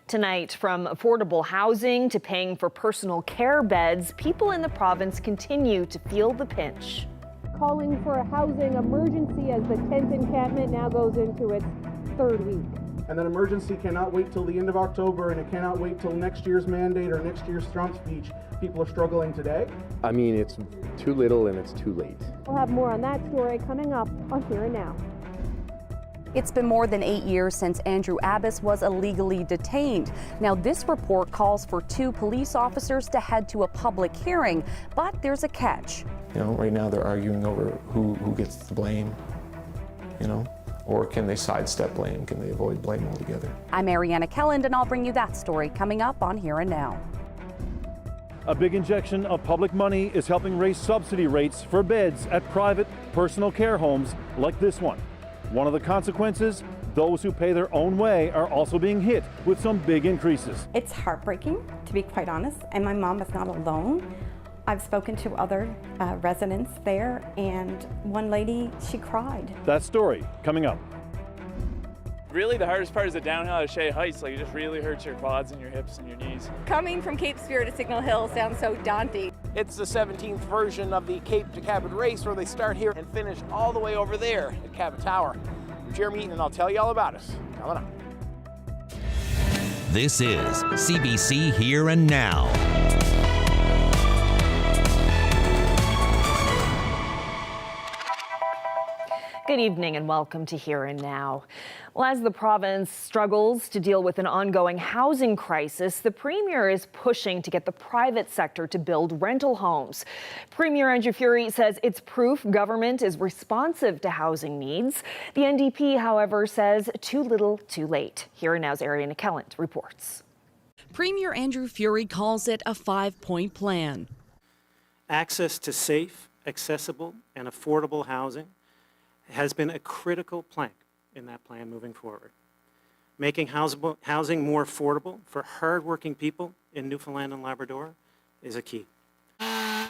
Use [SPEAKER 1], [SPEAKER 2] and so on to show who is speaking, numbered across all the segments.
[SPEAKER 1] Tonight, from affordable housing to paying for personal care beds, people in the province continue to feel the pinch.
[SPEAKER 2] Calling for a housing emergency as the tent encampment now goes into its third week.
[SPEAKER 3] And that emergency cannot wait till the end of October, and it cannot wait till next year's mandate or next year's Trump speech. People are struggling today.
[SPEAKER 4] I mean, it's too little and it's too late.
[SPEAKER 2] We'll have more on that story coming up on Here and Now.
[SPEAKER 5] It's been more than 8 years since Andrew Abbas was illegally detained. Now, this report calls for 2 police officers to head to a public hearing, but there's a catch.
[SPEAKER 6] You know, right now they're arguing over who gets the blame, you know, or can they sidestep blame? Can they avoid blame altogether?
[SPEAKER 5] I'm Ariana Kelland, and I'll bring you that story coming up on Here and Now.
[SPEAKER 7] A big injection of public money is helping raise subsidy rates for beds at private personal care homes like this one. One of the consequences, those who pay their own way are also being hit with some big increases.
[SPEAKER 8] It's heartbreaking, to be quite honest, and my mom is not alone. I've spoken to other residents there, and one lady, she cried.
[SPEAKER 7] That story coming up.
[SPEAKER 9] Really, the hardest part is the downhill at Shea Heights. Like, it just really hurts your quads and your hips and your knees.
[SPEAKER 10] Coming from Cape Spear to Signal Hill sounds so daunting.
[SPEAKER 11] It's the 17th version of the Cape to Cabot race, where they start here and finish all the way over there at Cabot Tower. I'm Jeremy Eaton, and I'll tell you all about it coming up.
[SPEAKER 12] This is CBC Here and Now.
[SPEAKER 1] Good evening and welcome to Here and Now. Well, as the province struggles to deal with an ongoing housing crisis, the Premier is pushing to get the private sector to build rental homes. Premier Andrew Furey says it's proof government is responsive to housing needs. The NDP, however, says too little, too late. Here and Now's Ariana Kelland reports.
[SPEAKER 13] Premier Andrew Furey calls it a 5-point plan.
[SPEAKER 14] Access to safe, accessible, and affordable housing has been a critical plank in that plan moving forward. Making housing more affordable for hardworking people in Newfoundland and Labrador is a key.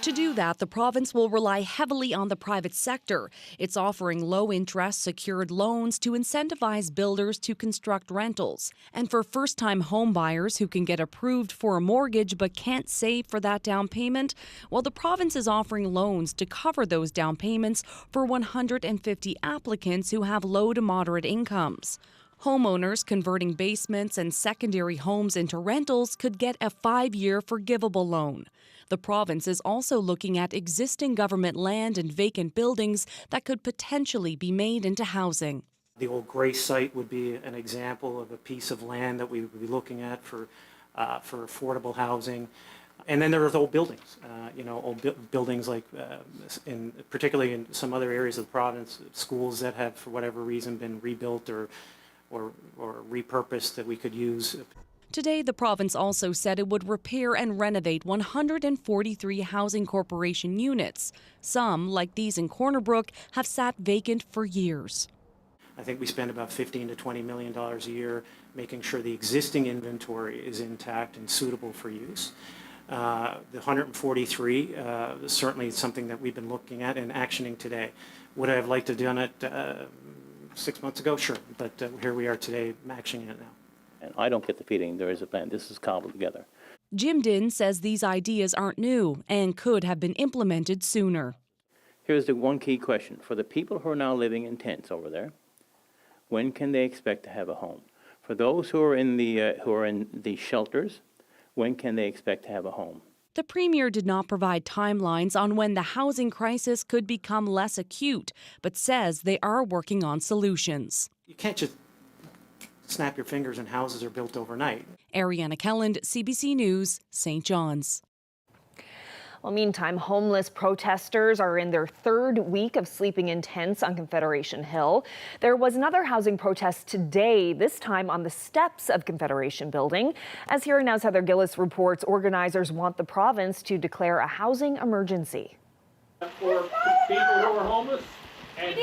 [SPEAKER 13] To do that, the province will rely heavily on the private sector. It's offering low-interest secured loans to incentivize builders to construct rentals. And for first-time home buyers who can get approved for a mortgage but can't save for that down payment, well, the province is offering loans to cover those down payments for 150 applicants who have low to moderate incomes. Homeowners converting basements and secondary homes into rentals could get a 5-year forgivable loan. The province is also looking at existing government land and vacant buildings that could potentially be made into housing.
[SPEAKER 14] The old Grace site would be an example of a piece of land that we would be looking at for affordable housing. And then there are old buildings, old buildings like, particularly in some other areas of the province, schools that have, for whatever reason, been rebuilt or repurposed that we could use.
[SPEAKER 13] Today, the province also said it would repair and renovate 143 Housing Corporation units. Some, like these in Corner Brook, have sat vacant for years.
[SPEAKER 14] I think we spend about $15 to $20 million a year making sure the existing inventory is intact and suitable for use. The 143 is certainly something that we've been looking at and actioning today. Would I have liked to have done it 6 months ago? Sure, but here we are today actioning it now.
[SPEAKER 15] And I don't get the feeling there is a plan. This is cobbled together.
[SPEAKER 13] Jim Dinn says these ideas aren't new and could have been implemented sooner.
[SPEAKER 15] Here's the one key question. For the people who are now living in tents over there, when can they expect to have a home? For those who are in the shelters, when can they expect to have a home?
[SPEAKER 13] The Premier did not provide timelines on when the housing crisis could become less acute, but says they are working on solutions.
[SPEAKER 14] You can't just snap your fingers and houses are built overnight.
[SPEAKER 13] Ariana Kelland, CBC News, St. John's.
[SPEAKER 1] Well, meantime, homeless protesters are in their third week of sleeping in tents on Confederation Hill. There was another housing protest today, this time on the steps of Confederation Building. As Here and Now's Heather Gillis reports, organizers want the province to declare a housing emergency.
[SPEAKER 16] For people who are homeless, and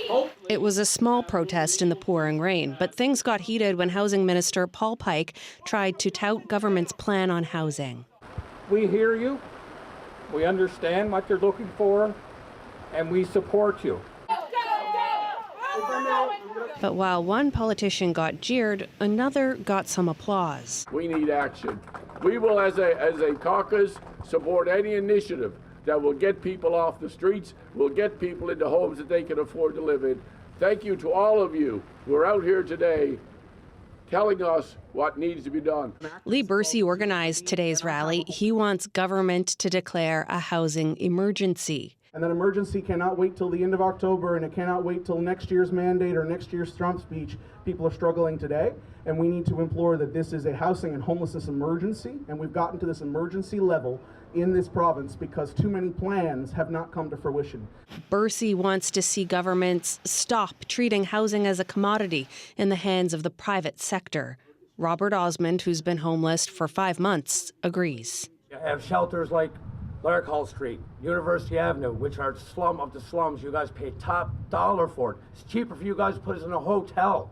[SPEAKER 16] hopefully.
[SPEAKER 17] It was a small protest in the pouring rain, but things got heated when Housing Minister Paul Pike tried to tout government's plan on housing.
[SPEAKER 16] We hear you, we understand what you're looking for, and we support you.
[SPEAKER 17] But while one politician got jeered, another got some applause.
[SPEAKER 18] We need action. We will, as a caucus, support any initiative that will get people off the streets, will get people into homes that they can afford to live in. Thank you to all of you who are out here today telling us what needs to be done.
[SPEAKER 17] Lee Bursey organized today's rally. He wants government to declare a housing emergency.
[SPEAKER 3] And that emergency cannot wait till the end of October, and it cannot wait till next year's mandate or next year's Trump speech. People are struggling today, and we need to implore that this is a housing and homelessness emergency, and we've gotten to this emergency level in this province because too many plans have not come to fruition.
[SPEAKER 17] Bursey wants to see governments stop treating housing as a commodity in the hands of the private sector. Robert Osmond, who's been homeless for 5 months, agrees.
[SPEAKER 19] You have shelters like Lark Hall Street, University Avenue, which are slum of the slums. You guys pay top dollar for it. It's cheaper for you guys to put us in a hotel.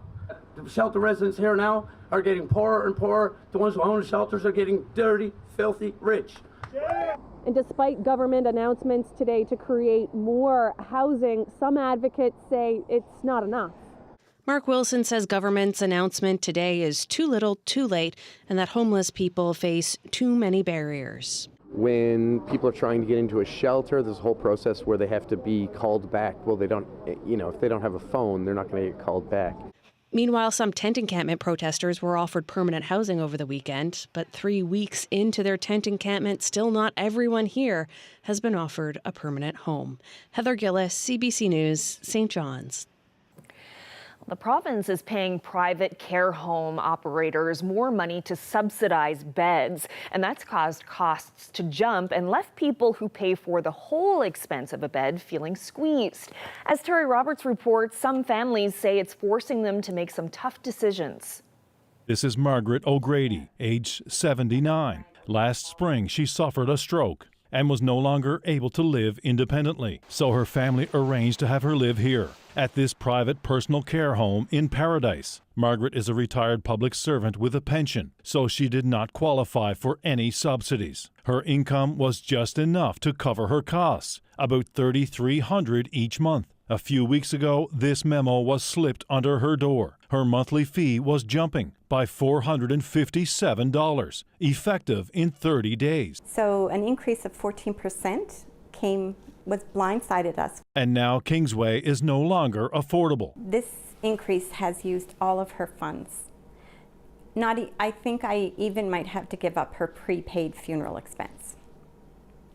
[SPEAKER 19] The shelter residents here now are getting poorer and poorer. The ones who own the shelters are getting dirty, filthy, rich.
[SPEAKER 2] And despite government announcements today to create more housing, some advocates say it's not enough.
[SPEAKER 17] Mark Wilson says government's announcement today is too little, too late, and that homeless people face too many barriers.
[SPEAKER 4] When people are trying to get into a shelter, there's a whole process where they have to be called back. Well, they don't, if they don't have a phone, they're not going to get called back.
[SPEAKER 17] Meanwhile, some tent encampment protesters were offered permanent housing over the weekend, but 3 weeks into their tent encampment, still not everyone here has been offered a permanent home. Heather Gillis, CBC News, St. John's.
[SPEAKER 1] The province is paying private care home operators more money to subsidize beds, and that's caused costs to jump and left people who pay for the whole expense of a bed feeling squeezed. As Terry Roberts reports, some families say it's forcing them to make some tough decisions.
[SPEAKER 7] This is Margaret O'Grady, age 79. Last spring, she suffered a stroke and was no longer able to live independently, so her family arranged to have her live here at this private personal care home in Paradise. Margaret is a retired public servant with a pension, so she did not qualify for any subsidies. Her income was just enough to cover her costs, about $3,300 each month. A few weeks ago, this memo was slipped under her door. Her monthly fee was jumping by $457, effective in 30 days.
[SPEAKER 8] So an increase of 14% was blindsided us.
[SPEAKER 7] And now Kingsway is no longer affordable.
[SPEAKER 8] This increase has used all of her funds. I think I even might have to give up her prepaid funeral expense.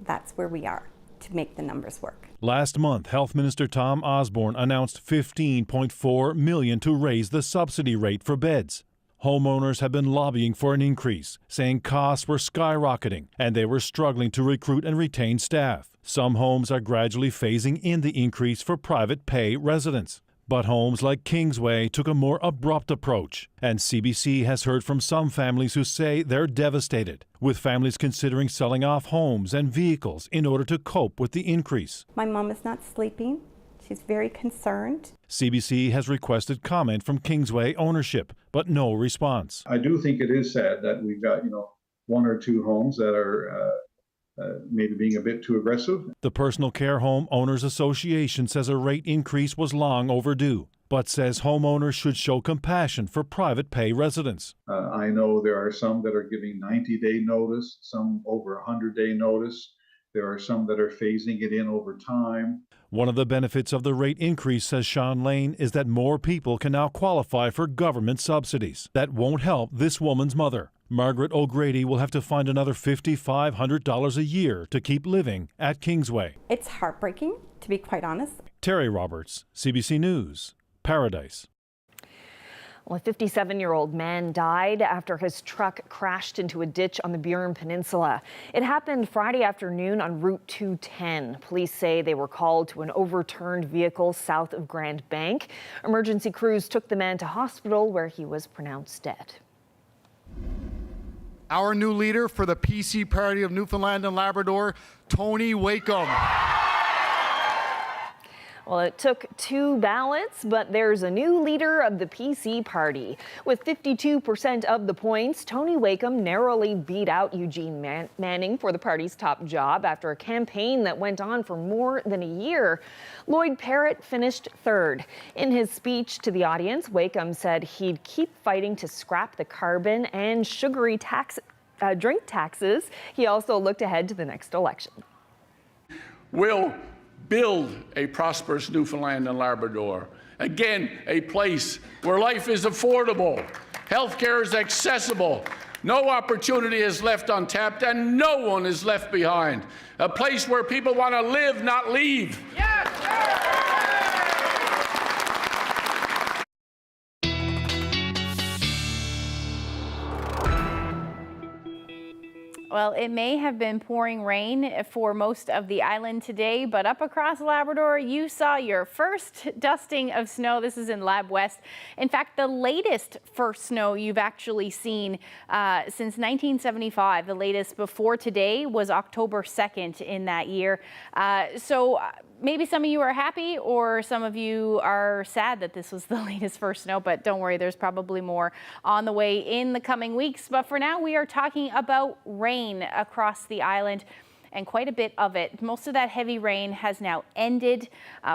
[SPEAKER 8] That's where we are to make the numbers work.
[SPEAKER 7] Last month, Health Minister Tom Osborne announced $15.4 million to raise the subsidy rate for beds. Homeowners have been lobbying for an increase, saying costs were skyrocketing and they were struggling to recruit and retain staff. Some homes are gradually phasing in the increase for private pay residents. But homes like Kingsway took a more abrupt approach, and CBC has heard from some families who say they're devastated, with families considering selling off homes and vehicles in order to cope with the increase.
[SPEAKER 8] My mom is not sleeping. She's very concerned.
[SPEAKER 7] CBC has requested comment from Kingsway ownership, but no response.
[SPEAKER 20] I do think it is sad that we've got, one or two homes that are maybe being a bit too aggressive.
[SPEAKER 7] The Personal Care Home Owners Association says a rate increase was long overdue, but says homeowners should show compassion for private pay residents.
[SPEAKER 20] I know there are some that are giving 90-day notice, some over 100-day notice. There are some that are phasing it in over time.
[SPEAKER 7] One of the benefits of the rate increase, says Sean Lane, is that more people can now qualify for government subsidies. That won't help this woman's mother. Margaret O'Grady will have to find another $5,500 a year to keep living at Kingsway.
[SPEAKER 8] It's heartbreaking, to be quite honest.
[SPEAKER 7] Terry Roberts, CBC News, Paradise.
[SPEAKER 1] Well, a 57-year-old man died after his truck crashed into a ditch on the Burin Peninsula. It happened Friday afternoon on Route 210. Police say they were called to an overturned vehicle south of Grand Bank. Emergency crews took the man to hospital where he was pronounced dead.
[SPEAKER 21] Our new leader for the PC party of Newfoundland and Labrador, Tony Wakeham.
[SPEAKER 1] Well, it took 2 ballots, but there's a new leader of the PC party. With 52% of the points, Tony Wakeham narrowly beat out Eugene Manning for the party's top job after a campaign that went on for more than a year. Lloyd Parrott finished third. In his speech to the audience, Wakeham said he'd keep fighting to scrap the carbon and sugary drink taxes. He also looked ahead to the next election.
[SPEAKER 18] We'll build a prosperous Newfoundland and Labrador. Again, a place where life is affordable, healthcare is accessible, no opportunity is left untapped, and no one is left behind. A place where people want to live, not leave.
[SPEAKER 10] Well, it may have been pouring rain for most of the island today, but up across Labrador, you saw your first dusting of snow. This is in Lab West. In fact, the latest first snow you've actually seen since 1975. The latest before today was October 2nd in that year. So maybe some of you are happy or some of you are sad that this was the latest first snow, but don't worry, there's probably more on the way in the coming weeks. But for now, we are talking about rain across the island, and quite a bit of it. Most of that heavy rain has now ended,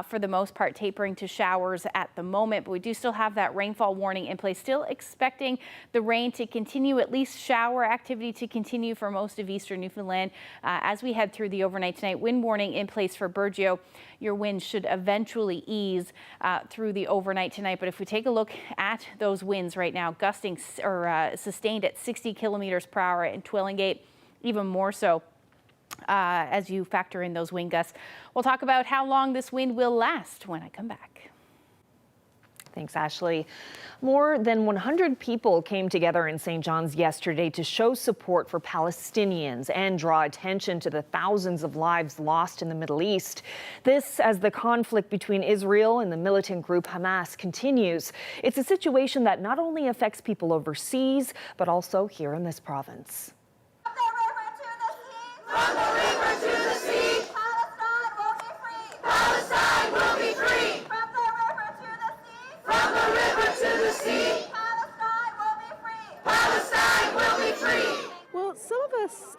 [SPEAKER 10] for the most part tapering to showers at the moment, but we do still have that rainfall warning in place. Still expecting the rain to continue, at least shower activity to continue for most of eastern Newfoundland as we head through the overnight tonight. Wind warning in place for Burgeo. Your winds should eventually ease through the overnight tonight, but if we take a look at those winds right now, gusting or sustained at 60 kilometers per hour in Twillingate, even more so as you factor in those wind gusts. We'll talk about how long this wind will last when I come back.
[SPEAKER 1] Thanks, Ashley. More than 100 people came together in St. John's yesterday to show support for Palestinians and draw attention to the thousands of lives lost in the Middle East. This as the conflict between Israel and the militant group Hamas continues. It's a situation that not only affects people overseas, but also here in this province.
[SPEAKER 6] From the river to the sea, Palestine will be free. Palestine will be free. From the river to the sea, Palestine will be free. Palestine will be free.
[SPEAKER 2] Well, some of us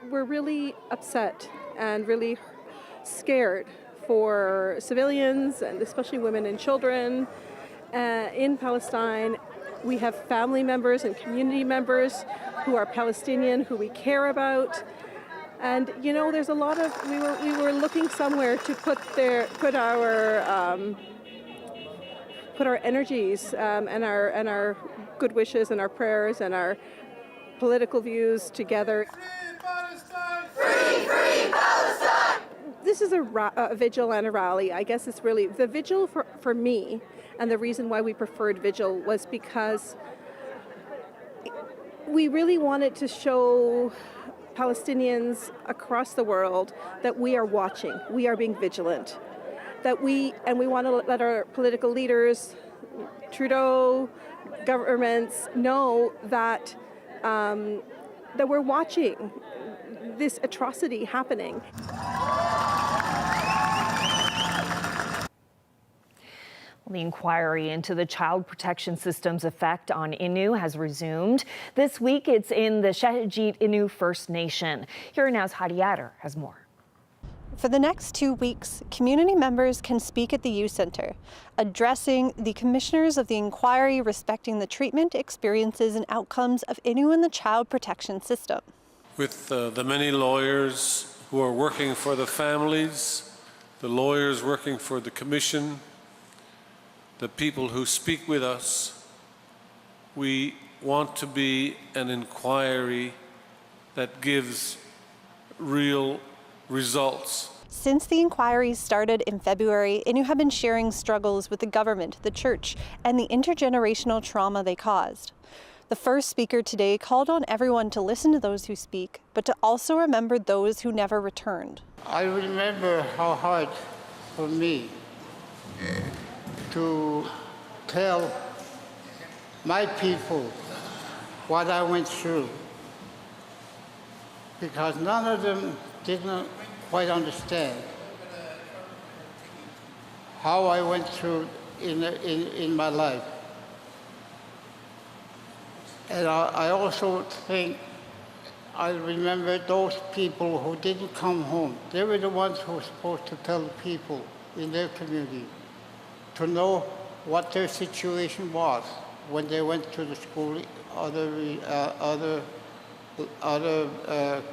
[SPEAKER 2] were really upset and really scared for civilians and especially women and children in Palestine. We have family members and community members who are Palestinian, who we care about. And you know, there's a lot of, we were looking somewhere to put our energies and our good wishes and our prayers and our political views together.
[SPEAKER 6] Free, free Palestine!
[SPEAKER 2] This is a vigil and a rally. I guess it's really the vigil for me, and the reason why we preferred vigil was because we really wanted to show Palestinians across the world that we are watching, we are being vigilant, that we want to let our political leaders, Trudeau, governments know that that we're watching this atrocity happening.
[SPEAKER 1] The inquiry into the child protection system's effect on Innu has resumed. This week, it's in the Shahajit Innu First Nation. Here Now's Heidi Adder has more.
[SPEAKER 22] For the next 2 weeks, community members can speak at the youth centre, addressing the commissioners of the inquiry respecting the treatment, experiences and outcomes of Innu in the child protection system.
[SPEAKER 23] With the many lawyers who are working for the families, the lawyers working for the commission, the people who speak with us, we want to be an inquiry that gives real results.
[SPEAKER 22] Since the inquiry started in February, Innu have been sharing struggles with the government, the church, and the intergenerational trauma they caused. The first speaker today called on everyone to listen to those who speak, but to also remember those who never returned.
[SPEAKER 24] I remember how hard for me to tell my people what I went through, because none of them didn't quite understand. how I went through in my life. And I also think I remember those people who didn't come home. They were the ones who were supposed to tell the people in their community to know what their situation was when they went to the school, other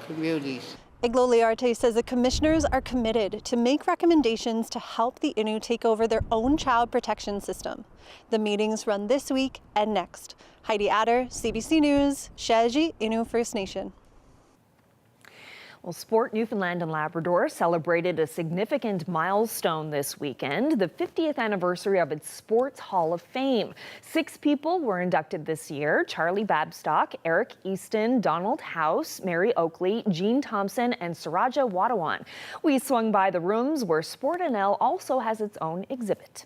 [SPEAKER 24] communities.
[SPEAKER 22] Igloliarte says the commissioners are committed to make recommendations to help the Innu take over their own child protection system. The meetings run this week and next. Heidi Adder, CBC News, Shaji, Innu First Nation.
[SPEAKER 1] Well, Sport Newfoundland and Labrador celebrated a significant milestone this weekend, the 50th anniversary of its Sports Hall of Fame. 6 people were inducted this year: Charlie Babstock, Eric Easton, Donald House, Mary Oakley, Jean Thompson, and Saraja Wadawan. We swung by the rooms where Sport NL also has its own exhibit.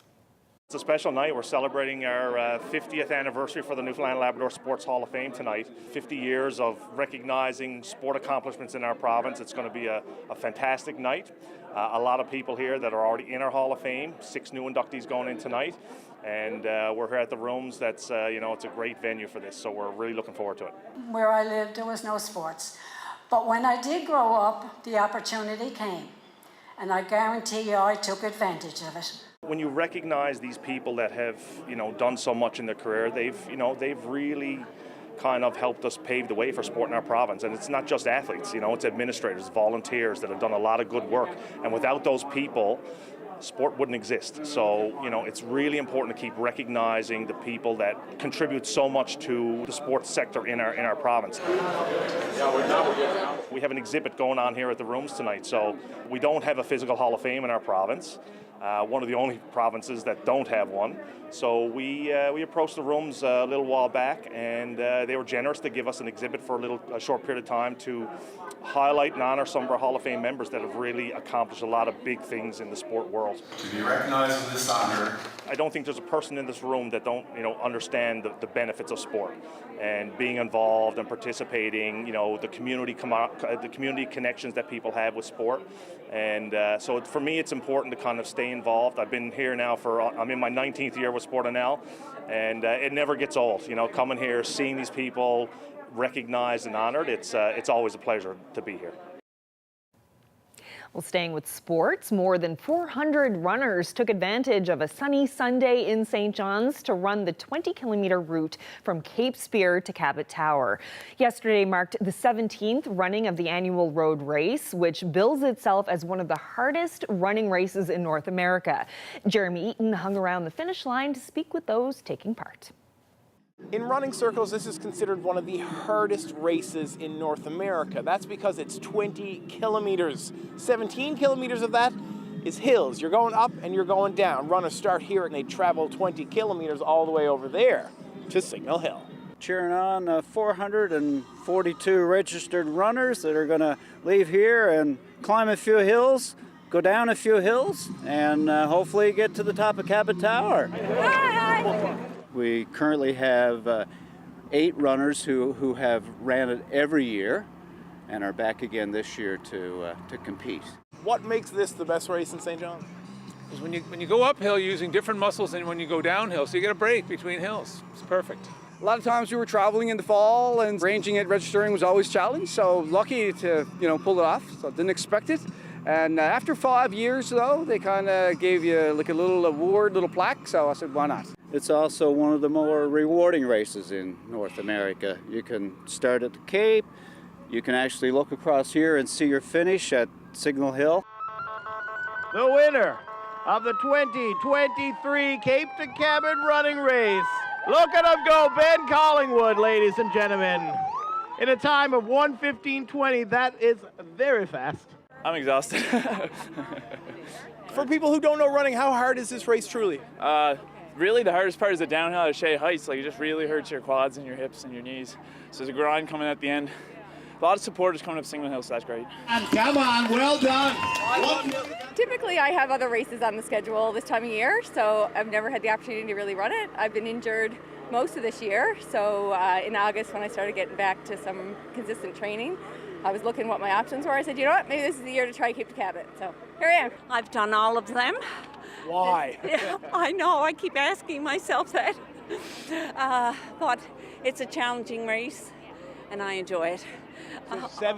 [SPEAKER 5] It's a special night. We're celebrating our 50th anniversary for the Newfoundland and Labrador Sports Hall of Fame tonight. 50 years of recognizing sport accomplishments in our province. It's going to be a fantastic night. A lot of people here that are already in our Hall of Fame. 6 new inductees going in tonight. And we're here at the rooms. That's, it's a great venue for this. So we're really looking forward to it.
[SPEAKER 9] Where I lived, there was no sports. But when I did grow up, the opportunity came. And I guarantee you I took advantage of it.
[SPEAKER 5] When you recognize these people that have, done so much in their career, they've really kind of helped us pave the way for sport in our province. And it's not just athletes, it's administrators, volunteers that have done a lot of good work. And without those people, sport wouldn't exist. So, it's really important to keep recognizing the people that contribute so much to the sports sector in our province. We have an exhibit going on here at the rooms tonight. So we don't have a physical Hall of Fame in our province. One of the only provinces that don't have one. So we approached the rooms a little while back, and they were generous to give us an exhibit for a short period of time to highlight and honor some of our Hall of Fame members that have really accomplished a lot of big things in the sport world.
[SPEAKER 11] To be recognized with this honor.
[SPEAKER 5] I don't think there's a person in this room that don't understand the benefits of sport and being involved and participating. The community connections that people have with sport, and so for me it's important to kind of stay involved. I've been here now I'm in my 19th year with Sport NL, and it never gets old. Coming here, seeing these people recognized and honored, it's always a pleasure to be here.
[SPEAKER 1] Well, staying with sports, more than 400 runners took advantage of a sunny Sunday in St. John's to run the 20-kilometer route from Cape Spear to Cabot Tower. Yesterday marked the 17th running of the annual road race, which bills itself as one of the hardest running races in North America. Jeremy Eaton hung around the finish line to speak with those taking part.
[SPEAKER 12] In running circles, this is considered one of the hardest races in North America. That's because it's 20 kilometers. 17 kilometers of that is hills. You're going up and you're going down. Runners start here and they travel 20 kilometers all the way over there to Signal Hill.
[SPEAKER 25] Cheering on 442 registered runners that are going to leave here and climb a few hills, go down a few hills, and hopefully get to the top of Cabot Tower. We currently have 8 runners who have ran it every year and are back again this year to compete.
[SPEAKER 12] What makes this the best race in St. John's?
[SPEAKER 26] Because when you go uphill, you're using different muscles than when you go downhill, so you get a break between hills. It's perfect.
[SPEAKER 27] A lot of times we were traveling in the fall and ranging at registering was always challenged, so lucky to pull it off. So didn't expect it. And after 5 years, though, they kind of gave you like a little award, little plaque, so I said, why not?
[SPEAKER 25] It's also one of the more rewarding races in North America. You can start at the Cape, you can actually look across here and see your finish at Signal Hill.
[SPEAKER 12] The winner of the 2023 Cape to Cabot running race. Look at him go, Ben Collingwood, ladies and gentlemen. In a time of 1:15:20, that is very fast.
[SPEAKER 26] I'm exhausted.
[SPEAKER 12] For people who don't know running, how hard is this race truly?
[SPEAKER 26] Really, the hardest part is the downhill at Shea Heights. Like, it just really hurts your quads and your hips and your knees. So there's a grind coming at the end. A lot of supporters coming up Signal Hill, so that's great.
[SPEAKER 11] Come on, well done.
[SPEAKER 28] Typically, I have other races on the schedule this time of year, so I've never had the opportunity to really run it. I've been injured most of this year, so in August when I started getting back to some consistent training, I was looking what my options were. I said, you know what, maybe this is the year to try Cape to Cabot. So here I am.
[SPEAKER 3] I've done all of them.
[SPEAKER 12] Why?
[SPEAKER 3] I know, I keep asking myself that. But it's a challenging race, and I enjoy it.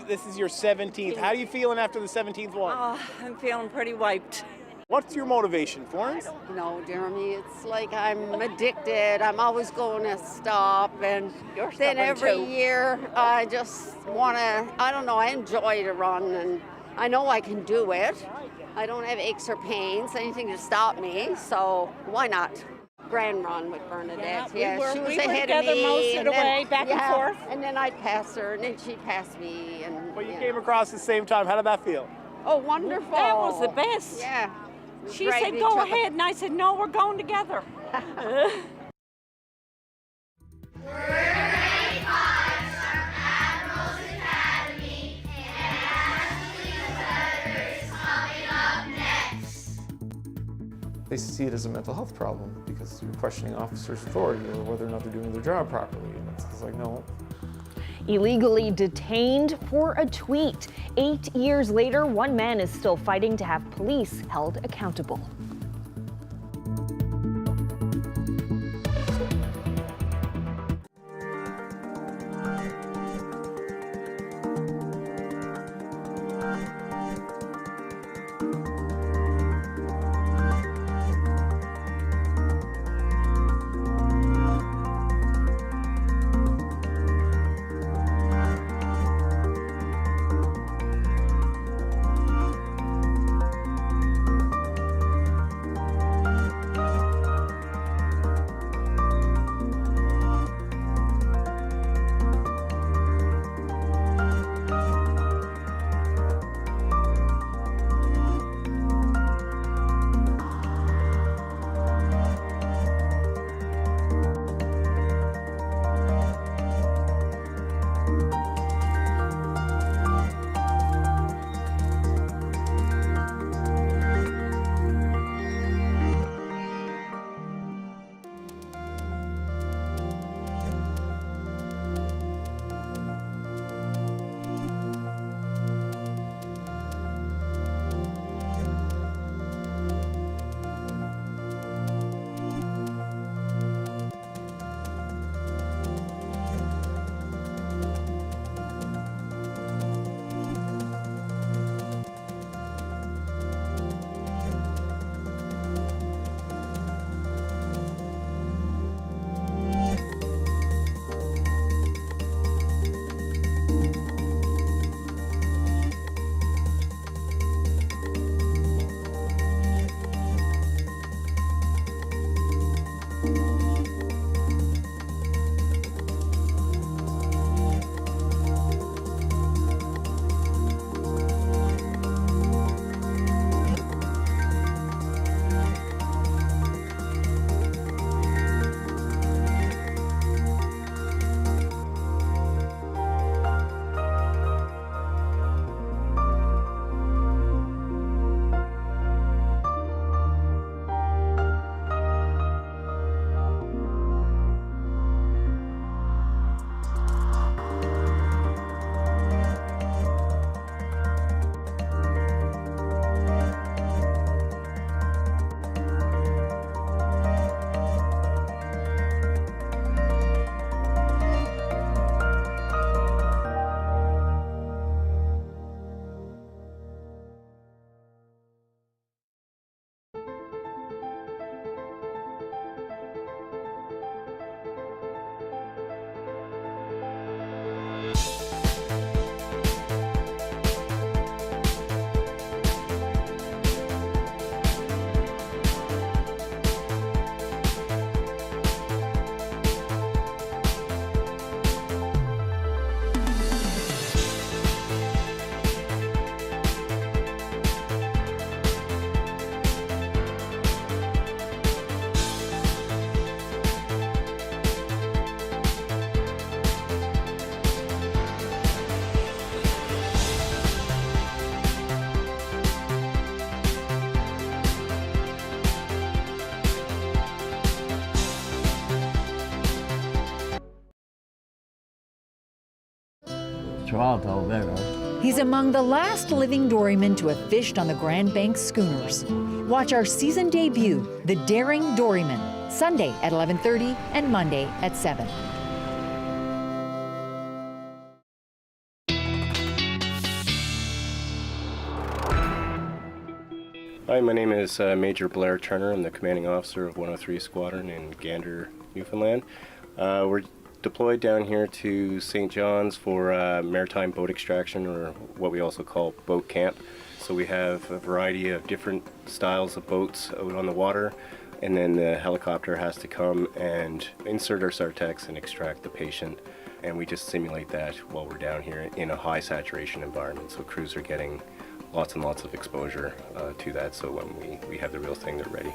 [SPEAKER 12] This is your 17th. How are you feeling after the 17th one?
[SPEAKER 3] I'm feeling pretty wiped.
[SPEAKER 12] What's your motivation, Florence?
[SPEAKER 4] No, Jeremy, it's like I'm addicted. I'm always going to stop, and then every year I just want to, I don't know, I enjoy to run, and I know I can do it. I don't have aches or pains, anything to stop me, so why not? Grand run with Bernadette.
[SPEAKER 3] We were
[SPEAKER 4] she was ahead of
[SPEAKER 3] together
[SPEAKER 4] me.
[SPEAKER 3] most of the way, back and forth.
[SPEAKER 4] And then I'd pass her, and then she'd pass me.
[SPEAKER 12] But you came across at the same time. How did that feel?
[SPEAKER 4] Oh, wonderful.
[SPEAKER 3] That was the best.
[SPEAKER 4] Yeah.
[SPEAKER 3] She
[SPEAKER 4] Dragged
[SPEAKER 3] said,
[SPEAKER 4] each
[SPEAKER 3] go
[SPEAKER 4] other.
[SPEAKER 3] ahead, and I said, no, we're going together.
[SPEAKER 13] They see it as a mental health problem because you're questioning officers' authority or whether or not they're doing their job properly. And it's like, no.
[SPEAKER 1] Illegally detained for a tweet. 8 years later, one man is still fighting to have police held accountable.
[SPEAKER 7] Toronto there.
[SPEAKER 8] He's among the last living dorymen to have fished on the Grand Banks schooners. Watch our season debut, The Daring Doryman, Sunday at 11:30 and Monday at 7.
[SPEAKER 14] Hi, my name is Major Blair Turner. I'm the commanding officer of 103 Squadron in Gander, Newfoundland. We're deployed down here to St. John's for maritime boat extraction, or what we also call boat camp. So we have a variety of different styles of boats out on the water, and then the helicopter has to come and insert our Sartex and extract the patient. And we just simulate that while we're down here in a high saturation environment. So crews are getting lots and lots of exposure to that, so when we have the real thing, they're ready.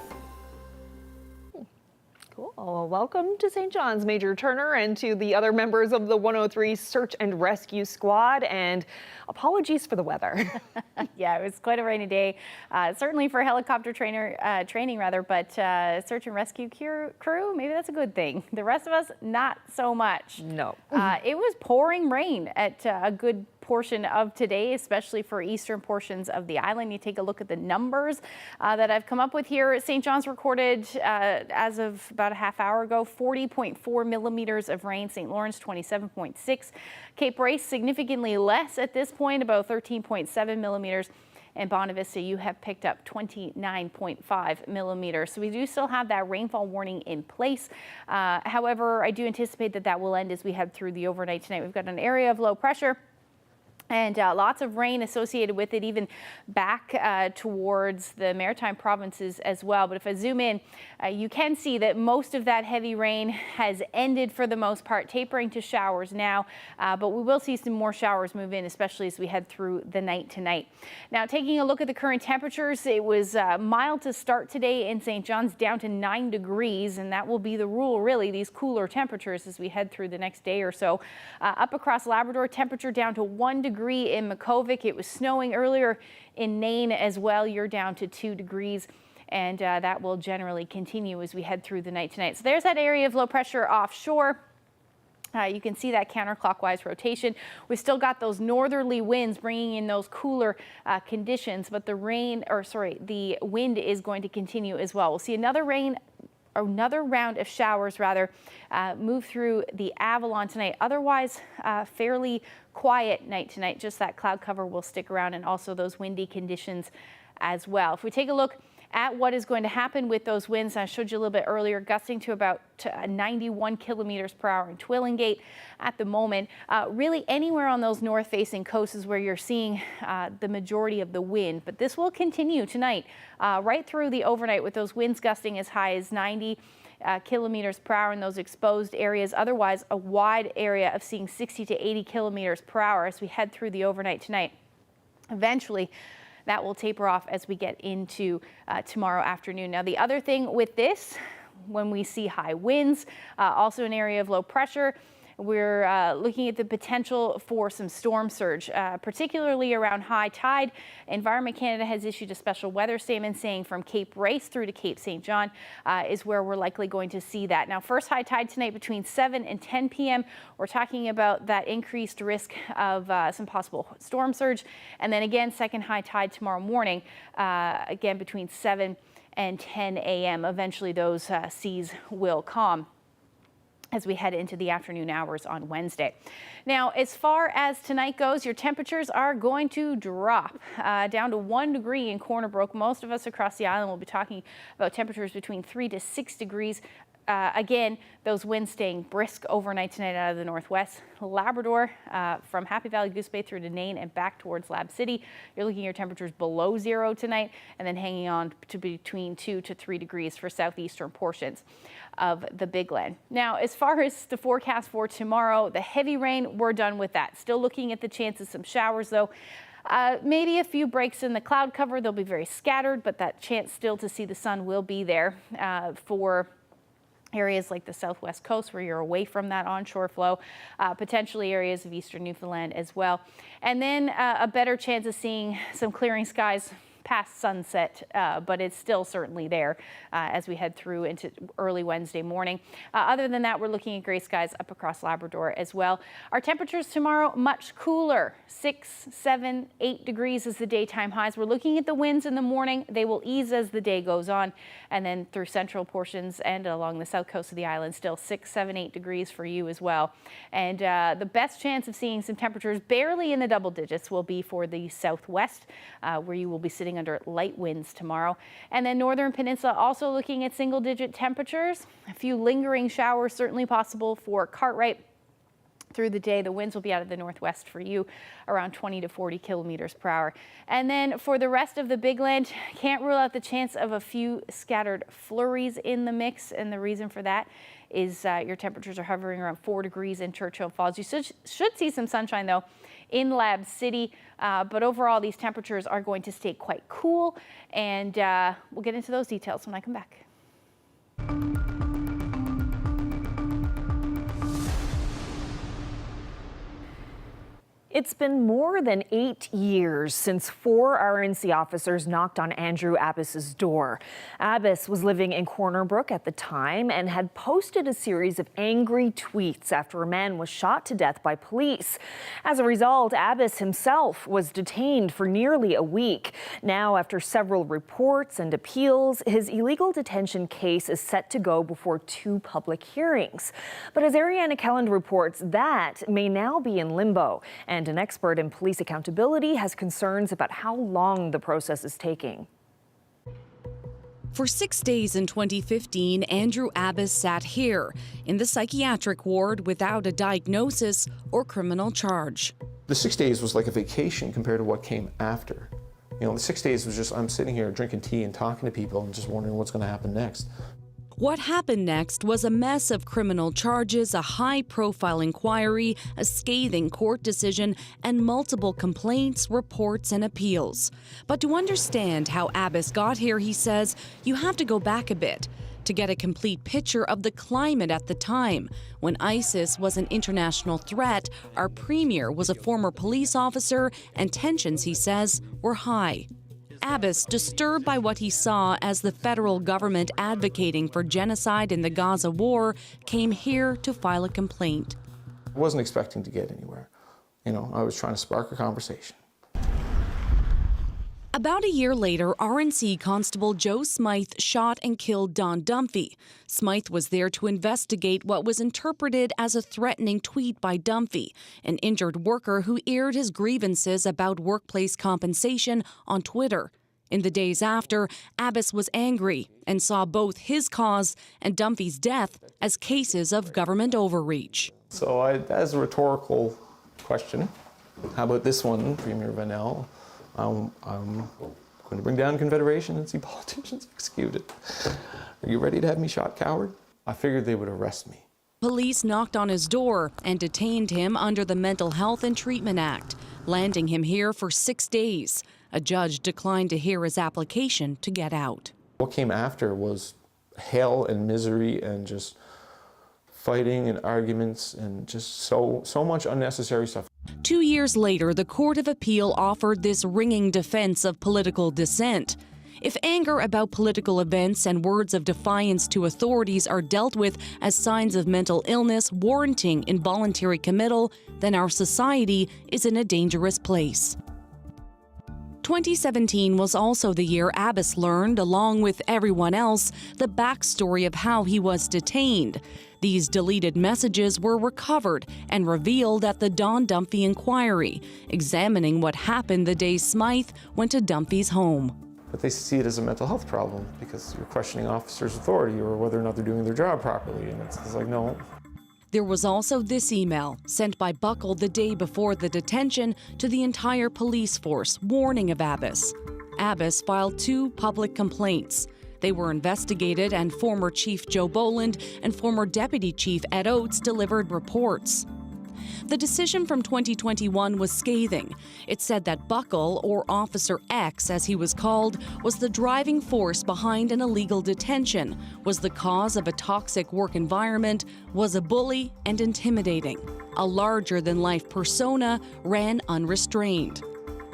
[SPEAKER 1] Cool. Well, welcome to St. John's, Major Turner, and to the other members of the 103 Search and Rescue Squad, and apologies for the weather.
[SPEAKER 10] Yeah, it was quite a rainy day, certainly for helicopter training, but search and rescue crew, maybe that's a good thing. The rest of us, not so much.
[SPEAKER 1] No.
[SPEAKER 10] It was pouring rain at a good portion of today, especially for eastern portions of the island. You take a look at the numbers that I've come up with here. St. John's recorded, as of about a half hour ago, 40.4 millimeters of rain. St. Lawrence, 27.6. Cape Race, significantly less at this point, about 13.7 millimeters. And Bonavista, you have picked up 29.5 millimeters. So we do still have that rainfall warning in place. However, I do anticipate that will end as we head through the overnight tonight. We've got an area of low pressure and lots of rain associated with it, even back towards the maritime provinces as well. But if I zoom in, you can see that most of that heavy rain has ended for the most part, tapering to showers now. But we will see some more showers move in, especially as we head through the night tonight. Now, taking a look at the current temperatures, it was mild to start today in St. John's, down to 9 degrees. And that will be the rule, really, these cooler temperatures as we head through the next day or so. Up across Labrador, temperature down to 1 degree in Makovic. It was snowing earlier in Nain as well. You're down to 2 degrees. And that will generally continue as we head through the night tonight. So there's that area of low pressure offshore. You can see that counterclockwise rotation. We've still got those northerly winds bringing in those cooler conditions, but the wind is going to continue as well. We'll see another round of showers move through the Avalon tonight. Otherwise, fairly quiet night tonight. Just that cloud cover will stick around, and also those windy conditions as well. If we take a look at what is going to happen with those winds, I showed you a little bit earlier, gusting to about 91 kilometers per hour in Twillingate at the moment. Really anywhere on those north-facing coasts is where you're seeing the majority of the wind. But this will continue tonight, right through the overnight, with those winds gusting as high as 90 kilometers per hour in those exposed areas. Otherwise, a wide area of seeing 60 to 80 kilometers per hour as we head through the overnight tonight. Eventually, that will taper off as we get into tomorrow afternoon. Now, the other thing with this, when we see high winds, also an area of low pressure, we're looking at the potential for some storm surge, particularly around high tide. Environment Canada has issued a special weather statement saying from Cape Race through to Cape St. John is where we're likely going to see that. Now, first high tide tonight between 7 and 10 p.m. We're talking about that increased risk of some possible storm surge. And then again, second high tide tomorrow morning, again between 7 and 10 a.m. Eventually, those seas will calm as we head into the afternoon hours on Wednesday. Now, as far as tonight goes, your temperatures are going to drop down to 1 degree in Corner Brook. Most of us across the island will be talking about temperatures between 3 to 6 degrees. Again, those winds staying brisk overnight tonight out of the northwest. Labrador, from Happy Valley, Goose Bay through to Nain and back towards Lab City, you're looking at your temperatures below 0 tonight, and then hanging on to between 2 to 3 degrees for southeastern portions of the Big Land. Now, as far as the forecast for tomorrow, the heavy rain, we're done with that. Still looking at the chance of some showers, though. Maybe a few breaks in the cloud cover. They'll be very scattered, but that chance still to see the sun will be there for areas like the southwest coast where you're away from that onshore flow, potentially areas of eastern Newfoundland as well. And then a better chance of seeing some clearing skies past sunset, but it's still certainly there as we head through into early Wednesday morning. Other than that, we're looking at gray skies up across Labrador as well. Our temperatures tomorrow much cooler, 6, 7, 8 degrees is the daytime highs. We're looking at the winds in the morning. They will ease as the day goes on, and then through central portions and along the south coast of the island, still 6, 7, 8 degrees for you as well. And the best chance of seeing some temperatures barely in the double digits will be for the southwest, where you will be sitting under light winds tomorrow. And then northern peninsula also looking at single-digit temperatures. A few lingering showers certainly possible for Cartwright. Through the day, the winds will be out of the northwest for you, around 20 to 40 kilometers per hour. And then for the rest of the Big Land, can't rule out the chance of a few scattered flurries in the mix. And the reason for that is your temperatures are hovering around 4 degrees in Churchill Falls. You should see some sunshine, though, in Lab City. But overall, these temperatures are going to stay quite cool. And we'll get into those details when I come back.
[SPEAKER 1] It's been more than 8 years since 4 RNC officers knocked on Andrew Abbas's door. Abbas was living in Corner Brook at the time and had posted a series of angry tweets after a man was shot to death by police. As a result, Abbas himself was detained for nearly a week. Now, after several reports and appeals, his illegal detention case is set to go before 2 public hearings. But as Ariana Kelland reports, that may now be in limbo. And an expert in police accountability has concerns about how long the process is taking.
[SPEAKER 7] For 6 days in 2015, Andrew Abbas sat here in the psychiatric ward without a diagnosis or criminal charge.
[SPEAKER 13] The 6 days was like a vacation compared to what came after. You know, the 6 days was just, I'm sitting here drinking tea and talking to people and just wondering what's going to happen next.
[SPEAKER 7] What happened next was a mess of criminal charges, a high-profile inquiry, a scathing court decision, and multiple complaints, reports, and appeals. But to understand how Abbas got here, he says, you have to go back a bit to get a complete picture of the climate at the time. When ISIS was an international threat, our premier was a former police officer, and tensions, he says, were high. Abbas, disturbed by what he saw as the federal government advocating for genocide in the Gaza war, came here to file a complaint.
[SPEAKER 13] I wasn't expecting to get anywhere. You know, I was trying to spark a conversation.
[SPEAKER 7] About a year later, RNC Constable Joe Smythe shot and killed Don Dunphy. Smythe was there to investigate what was interpreted as a threatening tweet by Dunphy, an injured worker who aired his grievances about workplace compensation on Twitter. In the days after, Abbas was angry and saw both his cause and Dunphy's death as cases of government overreach.
[SPEAKER 13] So as a rhetorical question, how about this one, Premier Vanel? I'm going to bring down Confederation and see politicians executed. Are you ready to have me shot, coward? I figured they would arrest me.
[SPEAKER 7] Police knocked on his door and detained him under the Mental Health and Treatment Act, landing him here for 6 days. A judge declined to hear his application to get out.
[SPEAKER 13] What came after was hell and misery and just fighting and arguments and just so much unnecessary stuff.
[SPEAKER 7] 2 years later, the Court of Appeal offered this ringing defense of political dissent. If anger about political events and words of defiance to authorities are dealt with as signs of mental illness warranting involuntary committal, then our society is in a dangerous place. 2017 was also the year Abbas learned, along with everyone else, the backstory of how he was detained. These deleted messages were recovered and revealed at the Don Dunphy inquiry, examining what happened the day Smythe went to Dunphy's home.
[SPEAKER 13] But they see it as a mental health problem because you're questioning officers' authority or whether or not they're doing their job properly. And it's like, no.
[SPEAKER 7] There was also this email sent by Buckle the day before the detention to the entire police force, warning of Abbas. Abbas filed 2 public complaints. They were investigated, and former Chief Joe Boland and former Deputy Chief Ed Oates delivered reports. The decision from 2021 was scathing. It said that Buckle, or Officer X as he was called, was the driving force behind an illegal detention, was the cause of a toxic work environment, was a bully and intimidating. A larger-than-life persona ran unrestrained.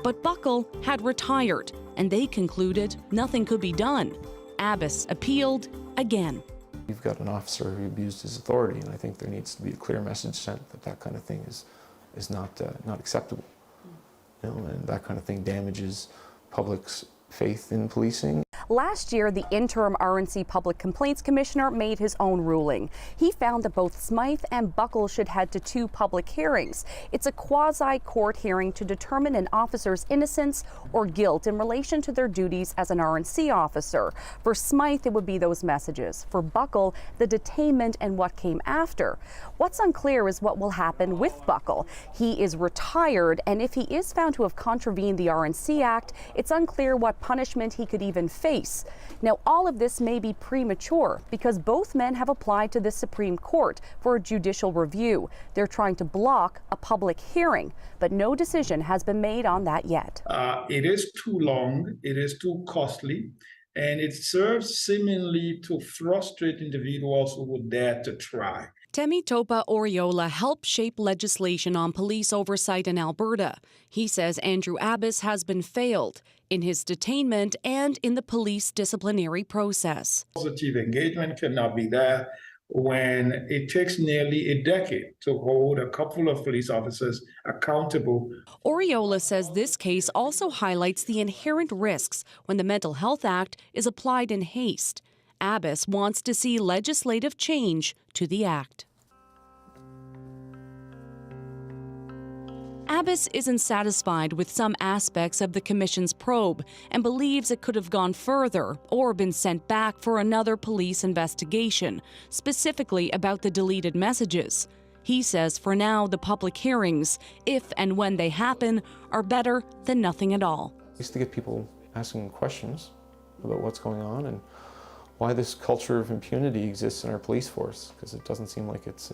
[SPEAKER 7] But Buckle had retired, and they concluded nothing could be done. Abbas appealed again.
[SPEAKER 13] You've got an officer who abused his authority, and I think there needs to be a clear message sent that that kind of thing is not acceptable. You know, and that kind of thing damages public's faith in policing.
[SPEAKER 6] Last year, the interim RNC Public Complaints Commissioner made his own ruling. He found that both Smythe and Buckle should head to 2 public hearings. It's a quasi-court hearing to determine an officer's innocence or guilt in relation to their duties as an RNC officer. For Smythe, it would be those messages. For Buckle, the detainment and what came after. What's unclear is what will happen with Buckle. He is retired, and if he is found to have contravened the RNC Act, it's unclear what punishment he could even face. Now, all of this may be premature because both men have applied to the Supreme Court for a judicial review. They're trying to block a public hearing, but no decision has been made on that yet.
[SPEAKER 15] It is too long, it is too costly, and it serves seemingly to frustrate individuals who would dare to try.
[SPEAKER 7] Temi Topa Oriola helped shape legislation on police oversight in Alberta. He says Andrew Abbas has been failed in his detainment and in the police disciplinary process.
[SPEAKER 15] Positive engagement cannot be there when it takes nearly a decade to hold a couple of police officers accountable.
[SPEAKER 7] Oriola says this case also highlights the inherent risks when the Mental Health Act is applied in haste. Abbas wants to see legislative change to the act. Abbas isn't satisfied with some aspects of the Commission's probe and believes it could have gone further or been sent back for another police investigation, specifically about the deleted messages. He says for now the public hearings, if and when they happen, are better than nothing at all.
[SPEAKER 13] Just to get people asking questions about what's going on and why this culture of impunity exists in our police force, because it doesn't seem like it's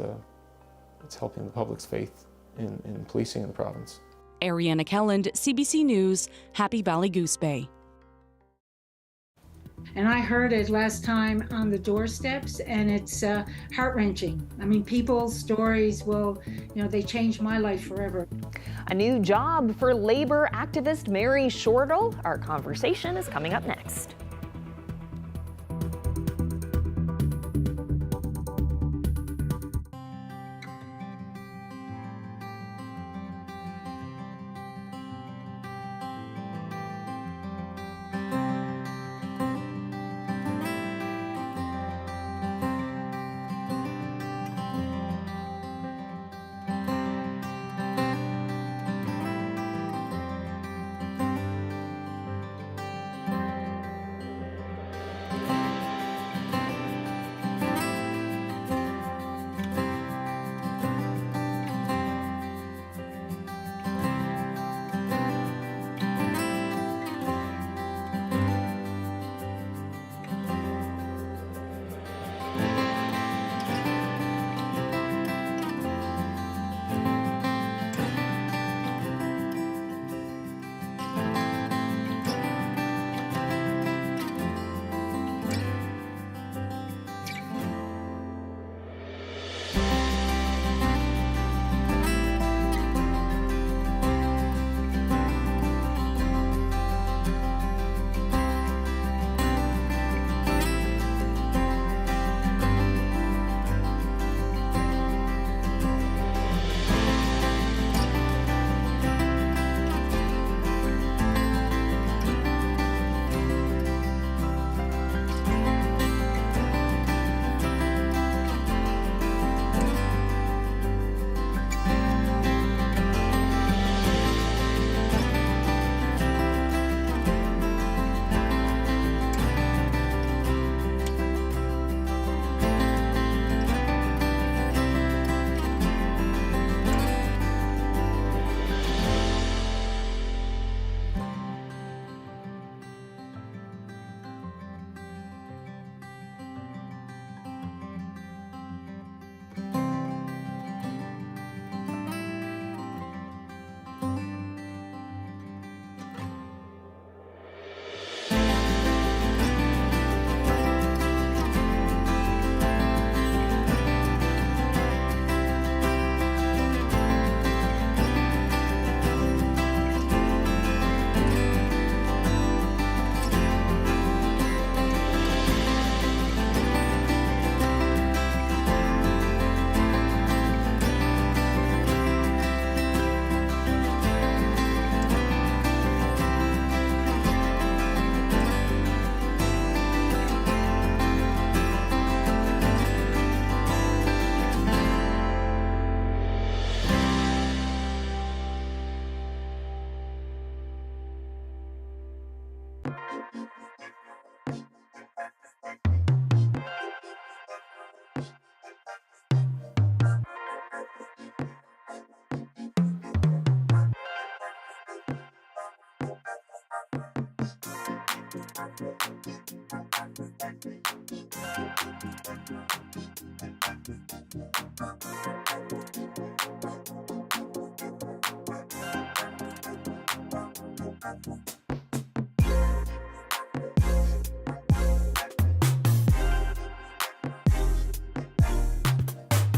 [SPEAKER 13] helping the public's faith in policing in the province.
[SPEAKER 7] Ariana Kelland, CBC News, Happy Valley Goose Bay.
[SPEAKER 16] And I heard it last time on the doorsteps, and it's heart-wrenching. I mean, people's stories will, they changed my life forever.
[SPEAKER 1] A new job for labor activist Mary Shortall. Our conversation is coming up next.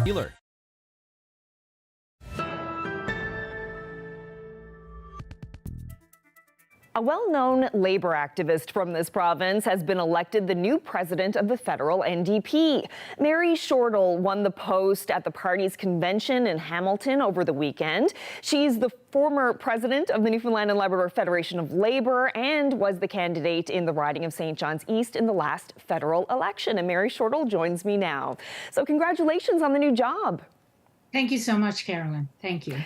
[SPEAKER 2] Healer.
[SPEAKER 1] A well-known labor activist from this province has been elected the new president of the federal NDP. Mary Shortall won the post at the party's convention in Hamilton over the weekend. She's the former president of the Newfoundland and Labrador Federation of Labor and was the candidate in the riding of St. John's East in the last federal election. And Mary Shortall joins me now. So congratulations on the new job.
[SPEAKER 16] Thank you so much, Carolyn. Thank you.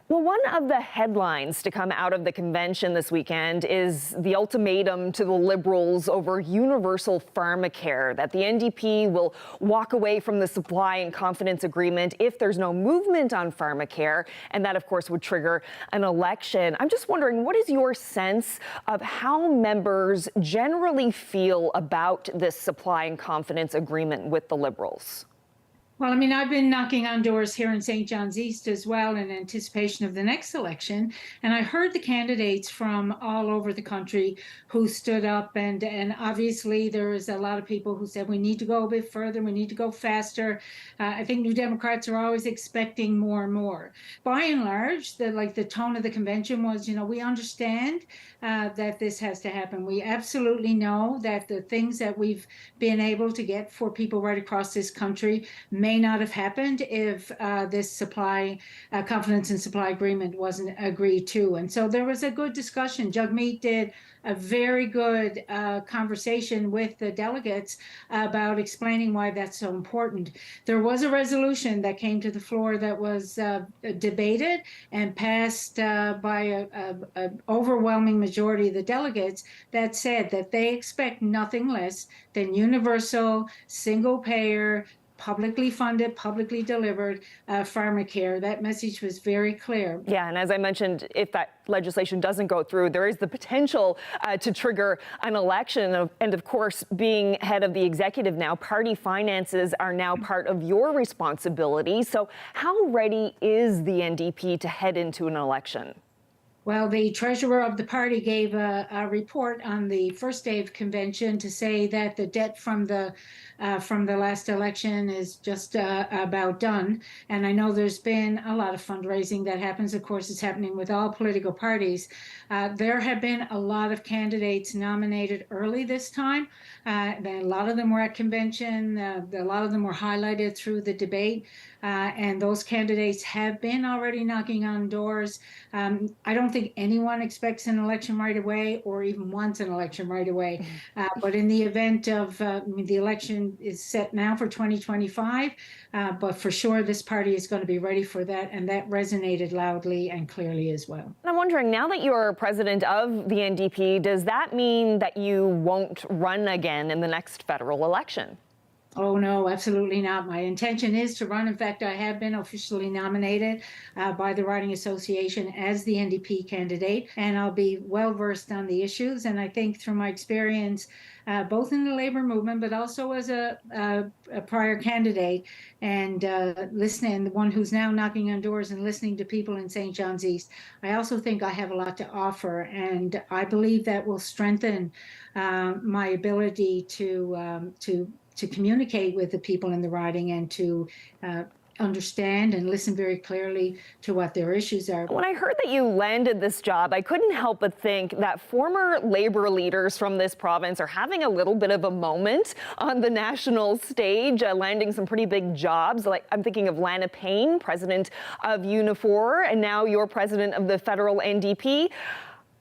[SPEAKER 1] Well, one of the headlines to come out of the convention this weekend is the ultimatum to the Liberals over universal pharmacare, that the NDP will walk away from the supply and confidence agreement if there's no movement on pharmacare, and that, of course, would trigger an election. I'm just wondering, what is your sense of how members generally feel about this supply and confidence agreement with the Liberals?
[SPEAKER 16] Well, I mean, I've been knocking on doors here in St. John's East as well in anticipation of the next election. And I heard the candidates from all over the country who stood up. And obviously, there is a lot of people who said we need to go a bit further. We need to go faster. I think New Democrats are always expecting more and more. By and large, the tone of the convention was, we understand that this has to happen. We absolutely know that the things that we've been able to get for people right across this country may not have happened if this supply confidence and supply agreement wasn't agreed to. And so there was a good discussion. Jagmeet did a very good conversation with the delegates about explaining why that's so important. There was a resolution that came to the floor that was debated and passed by an overwhelming majority of the delegates that said that they expect nothing less than universal, single-payer, publicly funded, publicly delivered pharmacare. That message was very clear.
[SPEAKER 1] Yeah, and as I mentioned, if that legislation doesn't go through, there is the potential to trigger an election. And of course, being head of the executive now, party finances are now part of your responsibility. So how ready is the NDP to head into an election?
[SPEAKER 16] Well, the treasurer of the party gave a report on the first day of convention to say that the debt from the last election is just about done. And I know there's been a lot of fundraising that happens. Of course, it's happening with all political parties. There have been a lot of candidates nominated early this time. A lot of them were at convention. A lot of them were highlighted through the debate. And those candidates have been already knocking on doors. I don't think anyone expects an election right away or even wants an election right away. But in the event of the election is set now for 2025, but for sure this party is going to be ready for that. And that resonated loudly and clearly as well.
[SPEAKER 1] I'm wondering, now that you're president of the NDP, does that mean that you won't run again in the next federal election?
[SPEAKER 16] Oh, no, absolutely not. My intention is to run. In fact, I have been officially nominated by the Riding Association as the NDP candidate, and I'll be well versed on the issues. And I think through my experience, both in the labor movement, but also as a prior candidate and listening, the one who's now knocking on doors and listening to people in St. John's East, I also think I have a lot to offer. And I believe that will strengthen my ability to communicate with the people in the riding and to understand and listen very clearly to what their issues are.
[SPEAKER 1] When I heard that you landed this job, I couldn't help but think that former labor leaders from this province are having a little bit of a moment on the national stage, landing some pretty big jobs. Like, I'm thinking of Lana Payne, president of Unifor, and now you're president of the federal NDP.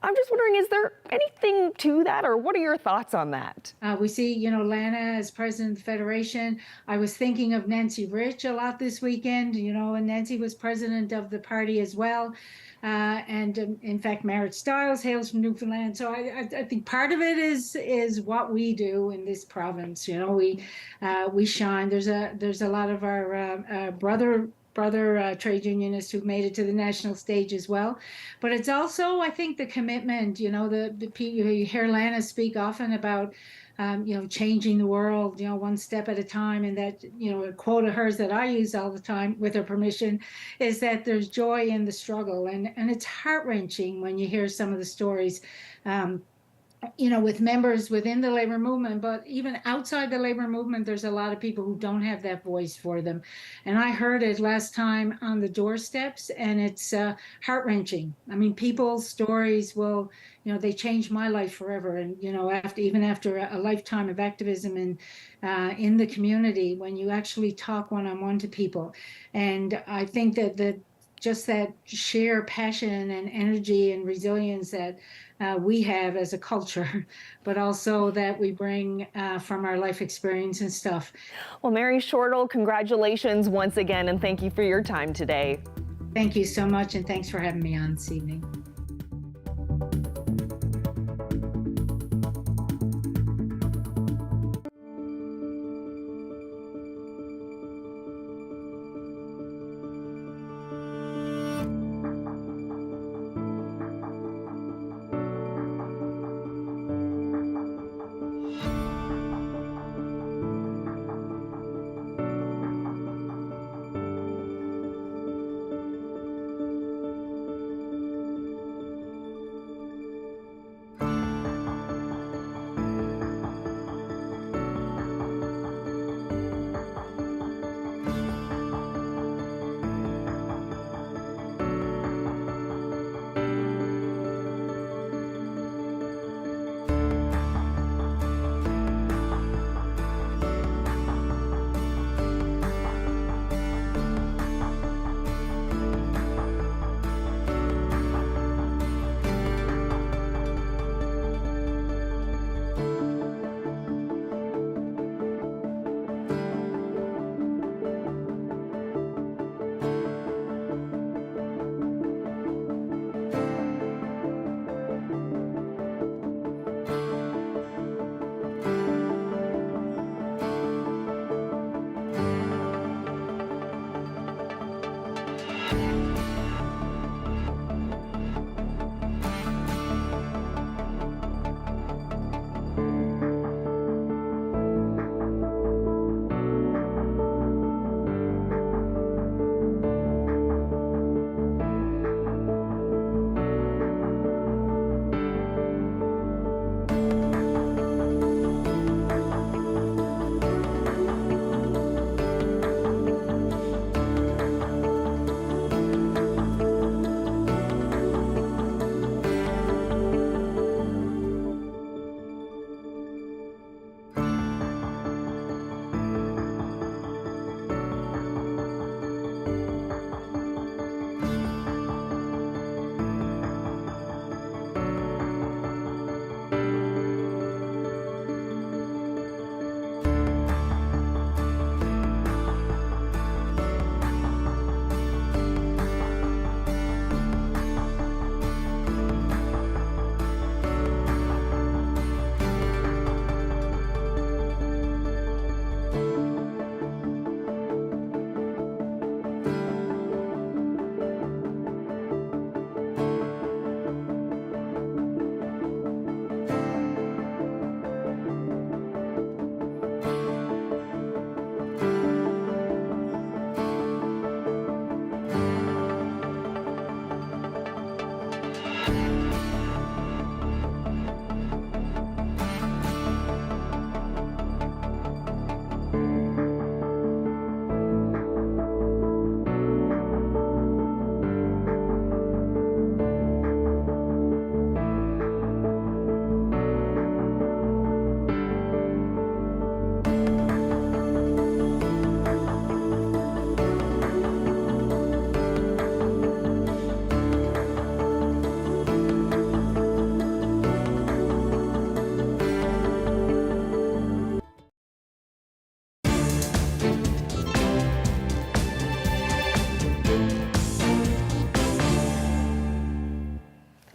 [SPEAKER 1] I'm just wondering, is there anything to that, or what are your thoughts on that?
[SPEAKER 16] We see, Lana as president of the Federation. I was thinking of Nancy Rich a lot this weekend, and Nancy was president of the party as well. And in fact, Merritt Stiles hails from Newfoundland. So I think part of it is what we do in this province. We shine. There's a lot of our brother brother trade unionist who made it to the national stage as well. But it's also, I think, the commitment. You you hear Lana speak often about changing the world, one step at a time. And that, a quote of hers that I use all the time, with her permission, is that there's joy in the struggle. And it's heart-wrenching when you hear some of the stories, with members within the labor movement, but even outside the labor movement, there's a lot of people who don't have that voice for them. And I heard it last time on the doorsteps, and it's heart-wrenching. I mean, people's stories will, they changed my life forever. And, after a lifetime of activism in the community, when you actually talk one-on-one to people. And I think that just that sheer passion and energy and resilience that we have as a culture, but also that we bring from our life experience and stuff.
[SPEAKER 1] Well, Mary Shortall, congratulations once again, and thank you for your time today.
[SPEAKER 16] Thank you so much, and thanks for having me on this evening.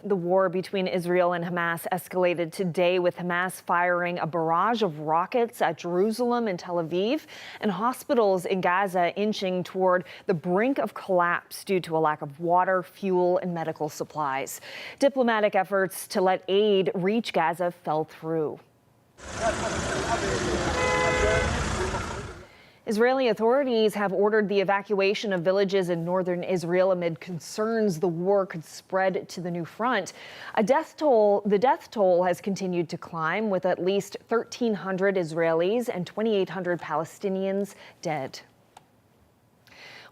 [SPEAKER 1] The war between Israel and Hamas escalated today, with Hamas firing a barrage of rockets at Jerusalem and Tel Aviv, and hospitals in Gaza inching toward the brink of collapse due to a lack of water, fuel, and medical supplies. Diplomatic efforts to let aid reach Gaza fell through. Israeli authorities have ordered the evacuation of villages in northern Israel amid concerns the war could spread to the new front. The death toll has continued to climb, with at least 1,300 Israelis and 2,800 Palestinians dead.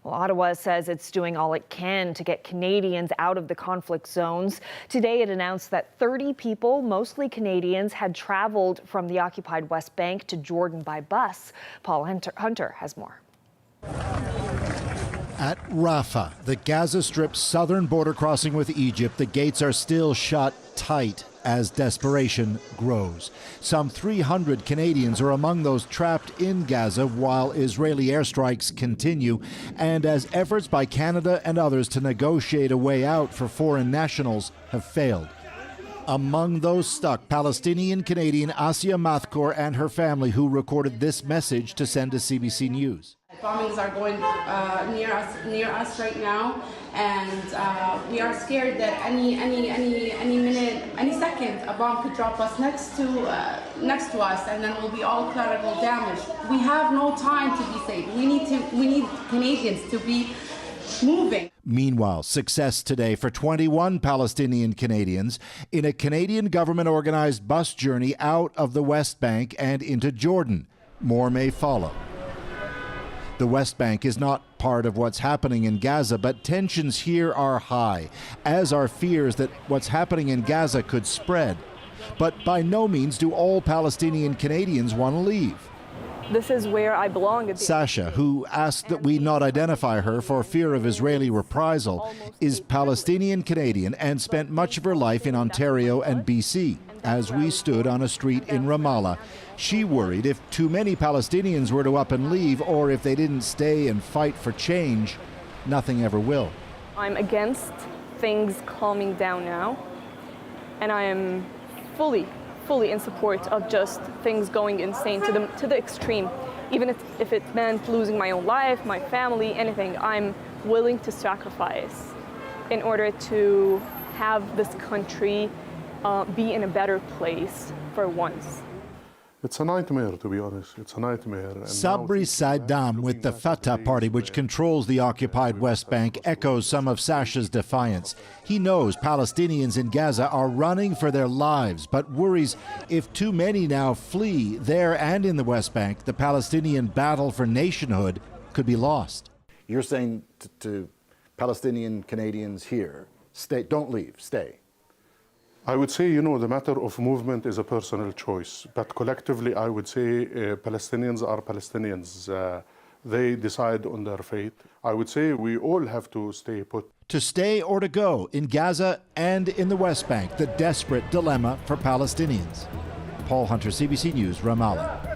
[SPEAKER 1] Well, Ottawa says it's doing all it can to get Canadians out of the conflict zones. Today, it announced that 30 people, mostly Canadians, had traveled from the occupied West Bank to Jordan by bus. Paul Hunter has more.
[SPEAKER 2] At Rafah, the Gaza Strip's southern border crossing with Egypt, the gates are still shut tight as desperation grows. Some 300 Canadians are among those trapped in Gaza while Israeli airstrikes continue, and as efforts by Canada and others to negotiate a way out for foreign nationals have failed. Among those stuck, Palestinian Canadian Asia Mathkour and her family, who recorded this message to send to CBC News.
[SPEAKER 17] Bombings are going near us right now, and we are scared that any minute, any second, a bomb could drop us next to us, and then we'll be all collateral damage. We have no time to be safe. We need Canadians to be moving.
[SPEAKER 2] Meanwhile, success today for 21 Palestinian Canadians in a Canadian government-organized bus journey out of the West Bank and into Jordan. More may follow. The West Bank is not part of what's happening in Gaza, but tensions here are high, as are fears that what's happening in Gaza could spread. But by no means do all Palestinian Canadians want to leave.
[SPEAKER 18] This is where I belong.
[SPEAKER 2] Sasha, who asked that we not identify her for fear of Israeli reprisal, is Palestinian Canadian and spent much of her life in Ontario and BC. As we stood on a street in Ramallah, she worried if too many Palestinians were to up and leave, or if they didn't stay and fight for change, nothing ever will.
[SPEAKER 18] I'm against things calming down now, and I am fully in support of just things going insane to the extreme. Even if it meant losing my own life, my family, anything, I'm willing to sacrifice in order to have this country be in a better place for once.
[SPEAKER 19] It's a nightmare, to be honest. It's a nightmare.
[SPEAKER 2] Sabri Saddam with the Fatah party, which controls the occupied West Bank, echoes some of Sasha's defiance. He knows Palestinians in Gaza are running for their lives, but worries if too many now flee there and in the West Bank, the Palestinian battle for nationhood could be lost.
[SPEAKER 20] You're saying to Palestinian Canadians here, stay, don't leave, stay.
[SPEAKER 19] I would say, the matter of movement is a personal choice, but collectively I would say Palestinians are Palestinians. They decide on their fate. I would say we all have to stay put.
[SPEAKER 2] To stay or to go in Gaza and in the West Bank, the desperate dilemma for Palestinians. Paul Hunter, CBC News, Ramallah.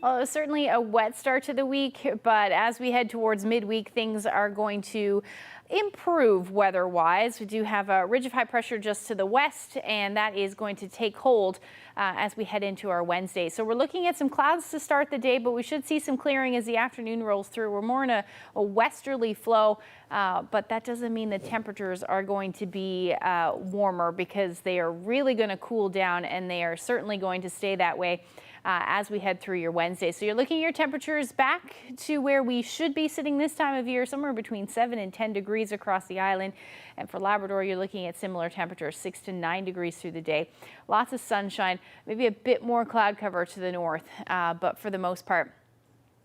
[SPEAKER 10] Well, it was certainly a wet start to the week, but as we head towards midweek, things are going to improve weather-wise. We do have a ridge of high pressure just to the west, and that is going to take hold as we head into our Wednesday. So we're looking at some clouds to start the day, but we should see some clearing as the afternoon rolls through. We're more in a westerly flow, but that doesn't mean the temperatures are going to be warmer, because they are really going to cool down, and they are certainly going to stay that way as we head through your Wednesday. So you're looking at your temperatures back to where we should be sitting this time of year, somewhere between 7 and 10 degrees across the island. And for Labrador, you're looking at similar temperatures, 6 to 9 degrees through the day. Lots of sunshine, maybe a bit more cloud cover to the north, but for the most part,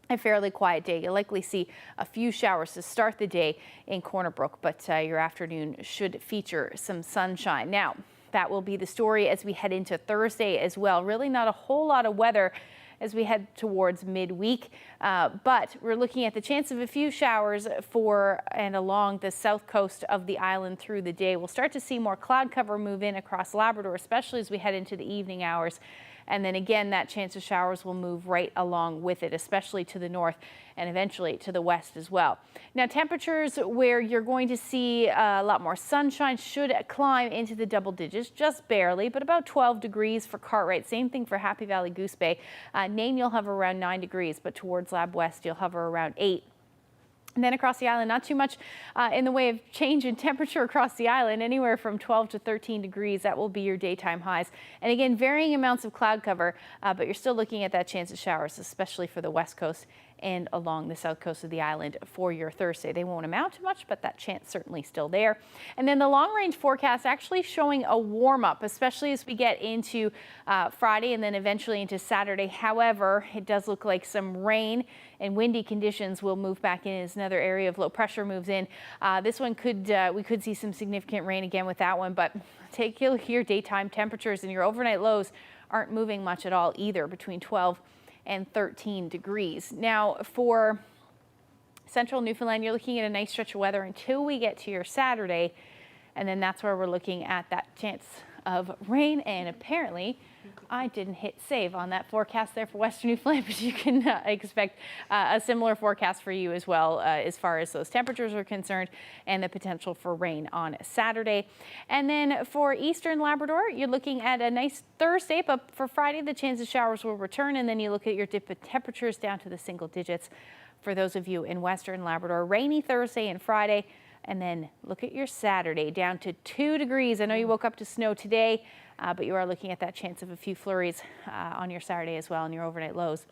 [SPEAKER 10] a fairly quiet day. You'll likely see a few showers to start the day in Corner Brook, but your afternoon should feature some sunshine. Now, that will be the story as we head into Thursday as well. Really not a whole lot of weather as we head towards midweek, but we're looking at the chance of a few showers for and along the south coast of the island through the day. We'll start to see more cloud cover move in across Labrador, especially as we head into the evening hours. And then again, that chance of showers will move right along with it, especially to the north and eventually to the west as well. Now, temperatures where you're going to see a lot more sunshine should climb into the double digits, just barely, but about 12 degrees for Cartwright. Same thing for Happy Valley Goose Bay. Nain, you'll hover around 9 degrees, but towards Lab West, you'll hover around 8. And then across the island, not too much in the way of change in temperature across the island, anywhere from 12 to 13 degrees. That will be your daytime highs. And again, varying amounts of cloud cover, but you're still looking at that chance of showers, especially for the west coast and along the south coast of the island for your Thursday. They won't amount to much, but that chance certainly still there. And then the long range forecast actually showing a warm up, especially as we get into Friday and then eventually into Saturday. However, it does look like some rain and windy conditions will move back in as another area of low pressure moves in. This one we could see some significant rain again with that one, but take a look here, daytime temperatures and your overnight lows aren't moving much at all either, between 12 and 13 degrees. Now, for central Newfoundland, you're looking at a nice stretch of weather until we get to your Saturday, and then that's where we're looking at that chance of rain. And apparently, I didn't hit save on that forecast there for Western Newfoundland, but you can expect a similar forecast for you as well as far as those temperatures are concerned and the potential for rain on Saturday. And then for Eastern Labrador, you're looking at a nice Thursday, but for Friday, the chance of showers will return, and then you look at your dip of temperatures down to the single digits. For those of you in Western Labrador, rainy Thursday and Friday. And then look at your Saturday, down to 2 degrees. I know you woke up to snow today, but you are looking at that chance of a few flurries on your Saturday as well, and your overnight lows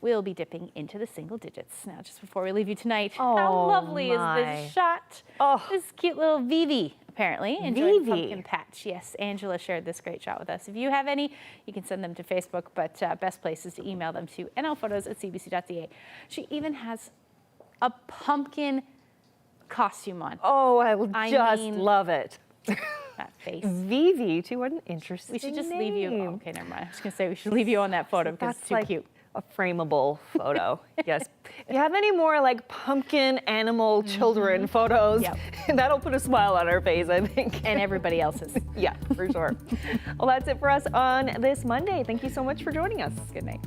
[SPEAKER 10] will be dipping into the single digits. Now, just before we leave you tonight, how lovely is this shot? Oh, this cute little Vivi, apparently, enjoying the pumpkin patch. Yes, Angela shared this great shot with us. If you have any, you can send them to Facebook, but best place is to email them to nlphotos@cbc.ca. She even has a pumpkin costume on.
[SPEAKER 1] Oh, I mean, love it.
[SPEAKER 10] That face.
[SPEAKER 1] Vivi, too, what an interesting
[SPEAKER 10] We should just
[SPEAKER 1] name.
[SPEAKER 10] leave you. Oh, okay, never mind. I was going to say we should leave you on that photo because it's too
[SPEAKER 1] like
[SPEAKER 10] cute.
[SPEAKER 1] A frameable photo. Yes. If you have any more like pumpkin animal children photos, that'll put a smile on our face, I think.
[SPEAKER 10] And everybody else's.
[SPEAKER 1] Yeah, for sure. Well, that's it for us on this Monday. Thank you so much for joining us.
[SPEAKER 10] Good night.